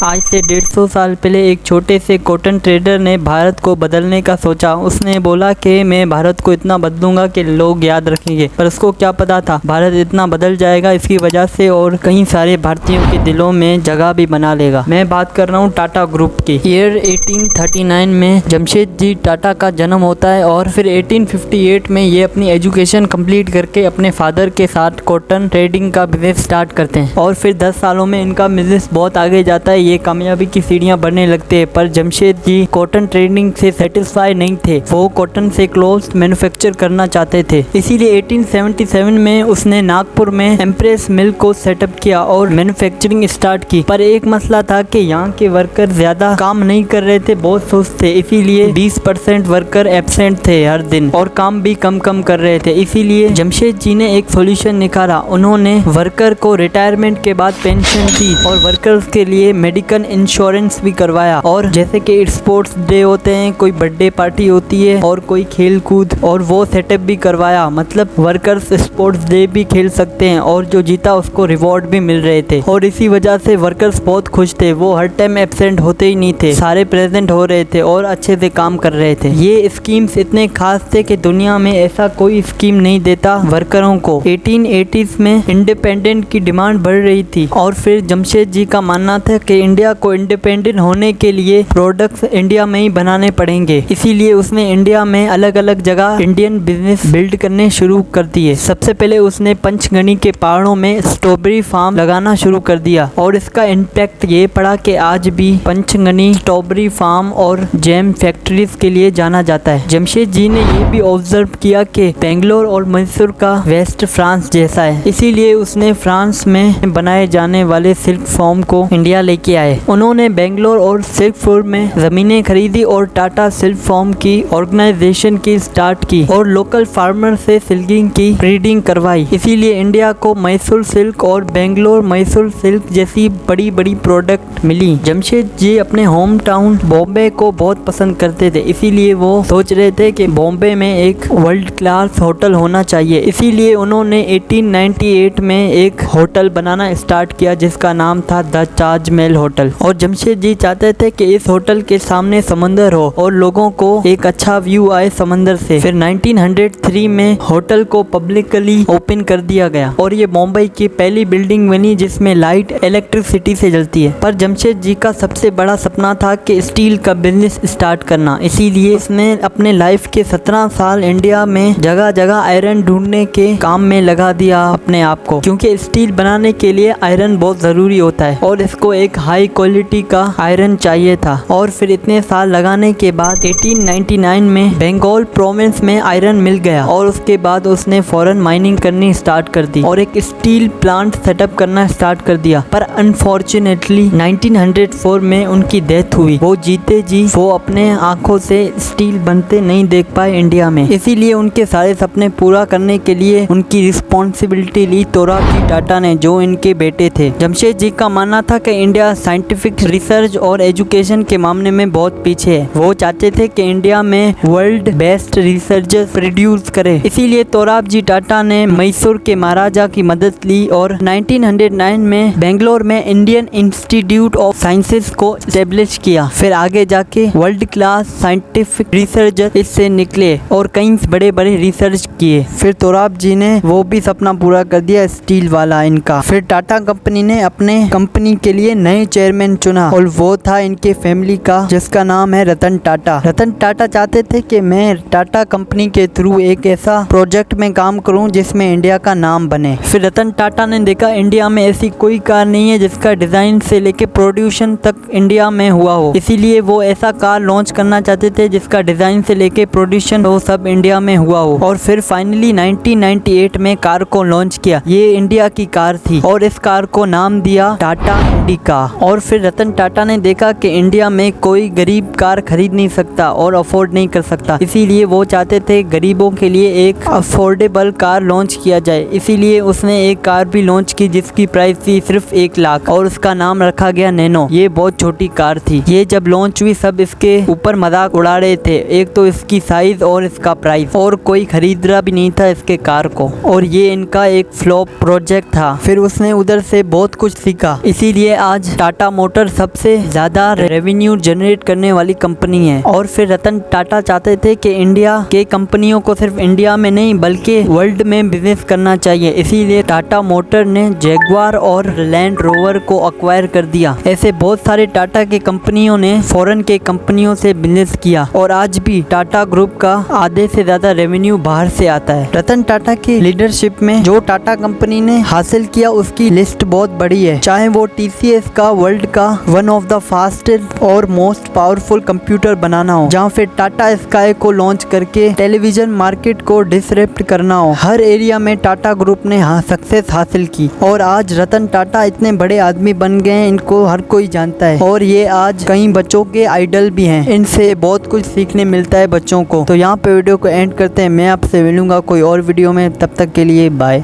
आज से 150 साल पहले एक छोटे से कॉटन ट्रेडर ने भारत को बदलने का सोचा। उसने बोला कि मैं भारत को इतना बदलूंगा कि लोग याद रखेंगे, पर उसको क्या पता था भारत इतना बदल जाएगा इसकी वजह से और कई सारे भारतीयों के दिलों में जगह भी बना लेगा। मैं बात कर रहा हूँ टाटा ग्रुप की। ईयर 1839 में जमशेदजी टाटा का जन्म होता है और फिर 1858 में ये अपनी एजुकेशन कंप्लीट करके अपने फादर के साथ कॉटन ट्रेडिंग का बिजनेस स्टार्ट करते हैं और फिर 10 सालों में इनका बिजनेस बहुत आगे जाता है। ये कामयाबी की सीढ़ियां बढ़ने लगते हैं, पर जमशेदजी कॉटन ट्रेडिंग से सेटिस्फाई नहीं थे। वो कॉटन से क्लोथ्स मैन्युफैक्चर करना चाहते थे, इसीलिए 1877 में उसने नागपुर में एम्प्रेस मिल को सेटअप किया और मैन्युफैक्चरिंग स्टार्ट की। पर एक मसला था कि यहाँ के वर्कर ज्यादा काम नहीं कर रहे थे, बहुत सुस्त थे, इसीलिए 20% वर्कर एब्सेंट थे हर दिन और काम भी कम कर रहे थे। इसीलिए जमशेदजी ने एक सोल्यूशन निकाला। उन्होंने वर्कर को रिटायरमेंट के बाद पेंशन दी और वर्कर्स के लिए मेडिकल इंश्योरेंस भी करवाया। और जैसे कि स्पोर्ट्स डे होते हैं, कोई बर्थडे पार्टी होती है और कोई खेल कूद, और वो सेटअप भी करवाया। मतलब वर्कर्स स्पोर्ट्स डे भी खेल सकते हैं और जो जीता उसको रिवॉर्ड भी मिल रहे थे। और इसी वजह से वर्कर्स बहुत खुश थे। वो हर टाइम एब्सेंट होते ही नहीं थे, सारे प्रेजेंट हो रहे थे और अच्छे से काम कर रहे थे। ये स्कीम्स इतने खास थे कि दुनिया में ऐसा कोई स्कीम नहीं देता वर्करों को। 1880s में इंडिपेंडेंट की डिमांड बढ़ रही थी और फिर जमशेदजी का मानना था कि इंडिया को इंडिपेंडेंट होने के लिए प्रोडक्ट्स इंडिया में ही बनाने पड़ेंगे। इसीलिए उसने इंडिया में अलग अलग जगह इंडियन बिजनेस बिल्ड करने शुरू कर दिए। सबसे पहले उसने पंचगनी के पहाड़ों में स्ट्रॉबेरी फार्म लगाना शुरू कर दिया और इसका इम्पैक्ट ये पड़ा कि आज भी पंचगनी स्ट्रॉबेरी फार्म और जैम फैक्ट्रीज के लिए जाना जाता है। जमशेदजी ने ये भी ऑब्जर्व किया कि बेंगलोर और मैसूर का वेस्ट फ्रांस जैसा है, इसीलिए उसने फ्रांस में बनाए जाने वाले सिल्क फॉर्म को इंडिया लेके आए। उन्होंने बेंगलोर और सिल्कपुर में जमीनें खरीदी और टाटा सिल्क फॉर्म की ऑर्गेनाइजेशन की स्टार्ट की और लोकल फार्मर से सिल्किंग की ब्रीडिंग करवाई। इसीलिए इंडिया को मैसूर सिल्क और बेंगलोर मैसूर सिल्क जैसी बड़ी बड़ी प्रोडक्ट मिली। जमशेदजी अपने होम टाउन बॉम्बे को बहुत पसंद करते थे, इसीलिए वो सोच रहे थे कि बॉम्बे में एक वर्ल्ड क्लास होटल होना चाहिए। इसीलिए उन्होंने 1898 में एक होटल बनाना स्टार्ट किया जिसका नाम था द ताजमहल होटल। और जमशेदजी चाहते थे कि इस होटल के सामने समंदर हो और लोगों को एक अच्छा व्यू आए समंदर से। फिर 1903 में होटल को पब्लिकली ओपन कर दिया गया और ये मुंबई की पहली बिल्डिंग बनी जिसमें लाइट इलेक्ट्रिसिटी से जलती है। पर जमशेदजी का सबसे बड़ा सपना था कि स्टील का बिजनेस स्टार्ट करना, इसीलिए उसने अपने लाइफ के 17 साल इंडिया में जगह जगह आयरन ढूंढने के काम में लगा दिया अपने आप को, क्योंकि स्टील बनाने के लिए आयरन बहुत जरूरी होता है और इसको एक हाई क्वालिटी का आयरन चाहिए था। और फिर इतने साल लगाने के बाद 1899 में बंगाल प्रोविंस में आयरन मिल गया और उसके बाद उसने फॉरेन माइनिंग करनी स्टार्ट कर दी और एक स्टील प्लांट सेटअप करना स्टार्ट कर दिया। पर अनफॉर्चुनेटली 1904 में उनकी डेथ हुई। वो जीते जी वो अपने आंखों से स्टील बनते नहीं देख पाए इंडिया में, इसीलिए उनके सारे सपने पूरा करने के लिए उनकी रिस्पॉन्सिबिलिटी ली तोराबजी टाटा ने, जो इनके बेटे थे। जमशेदजी का मानना था कि इंडिया साइंटिफिक रिसर्च और एजुकेशन के मामले में बहुत पीछे है। वो चाहते थे कि इंडिया में वर्ल्ड बेस्ट रिसर्चर्स प्रोड्यूस करे। इसीलिए तोराबजी टाटा ने मैसूर के महाराजा की मदद ली और 1909 में बेंगलोर में इंडियन इंस्टीट्यूट ऑफ साइंसेस को एस्टेब्लिश किया। फिर आगे जाके वर्ल्ड क्लास साइंटिफिक रिसर्चर इससे निकले और कई बड़े बड़े रिसर्च किए। फिर तोराबजी ने वो भी सपना पूरा कर दिया स्टील वाला इनका। फिर टाटा कंपनी ने अपने कंपनी के लिए नए चेयरमैन चुना और वो था इनके फैमिली का, जिसका नाम है रतन टाटा। रतन टाटा चाहते थे कि मैं टाटा कंपनी के थ्रू एक ऐसा प्रोजेक्ट में काम करूं जिसमें इंडिया का नाम बने। फिर रतन टाटा ने देखा इंडिया में ऐसी कोई कार नहीं है जिसका डिजाइन से लेके प्रोड्यूशन तक इंडिया में हुआ हो, इसीलिए वो ऐसा कार लॉन्च करना चाहते थे जिसका डिजाइन से लेके प्रोड्यूशन वो सब इंडिया में हुआ हो। और फिर फाइनली 1998 में कार को लॉन्च किया। ये इंडिया की कार थी और इस कार को नाम दिया टाटा इंडिका। और फिर रतन टाटा ने देखा कि इंडिया में कोई गरीब कार खरीद नहीं सकता और अफोर्ड नहीं कर सकता, इसीलिए वो चाहते थे गरीबों के लिए एक अफोर्डेबल कार लॉन्च किया जाए। इसीलिए उसने एक कार भी लॉन्च की जिसकी प्राइस थी सिर्फ 1 लाख और उसका नाम रखा गया नैनो। ये बहुत छोटी कार थी। ये जब लॉन्च हुई सब इसके ऊपर मजाक उड़ा रहे थे, एक तो इसकी साइज और इसका प्राइस, और कोई खरीद रहा भी नहीं था इसके कार को, और ये इनका एक फ्लॉप प्रोजेक्ट था। फिर उसने उधर से बहुत कुछ सीखा, इसीलिए आज टाटा टाटा मोटर सबसे ज्यादा रेवेन्यू जनरेट करने वाली कंपनी है। और फिर रतन टाटा चाहते थे कि इंडिया के कंपनियों को सिर्फ इंडिया में नहीं बल्कि वर्ल्ड में बिजनेस करना चाहिए, इसीलिए टाटा मोटर ने जैगुआर और लैंड रोवर को अक्वायर कर दिया। ऐसे बहुत सारे टाटा के कंपनियों ने फॉरेन के कंपनियों से बिजनेस किया और आज भी टाटा ग्रुप का आधे से ज्यादा रेवेन्यू बाहर से आता है। रतन टाटा की लीडरशिप में जो टाटा कंपनी ने हासिल किया उसकी लिस्ट बहुत बड़ी है, चाहे वो TCS का वर्ल्ड का वन ऑफ द फास्टेस्ट और मोस्ट पावरफुल कंप्यूटर बनाना हो, जहाँ फिर टाटा स्काई को लॉन्च करके टेलीविजन मार्केट को डिसरप्ट करना हो। हर एरिया में टाटा ग्रुप ने सक्सेस हासिल की और आज रतन टाटा इतने बड़े आदमी बन गए हैं, इनको हर कोई जानता है और ये आज कई बच्चों के आइडल भी हैं। इनसे बहुत कुछ सीखने मिलता है बच्चों को। तो यहाँ पे वीडियो को एंड करते हैं, मैं आपसे मिलूंगा कोई और वीडियो में, तब तक के लिए बाय।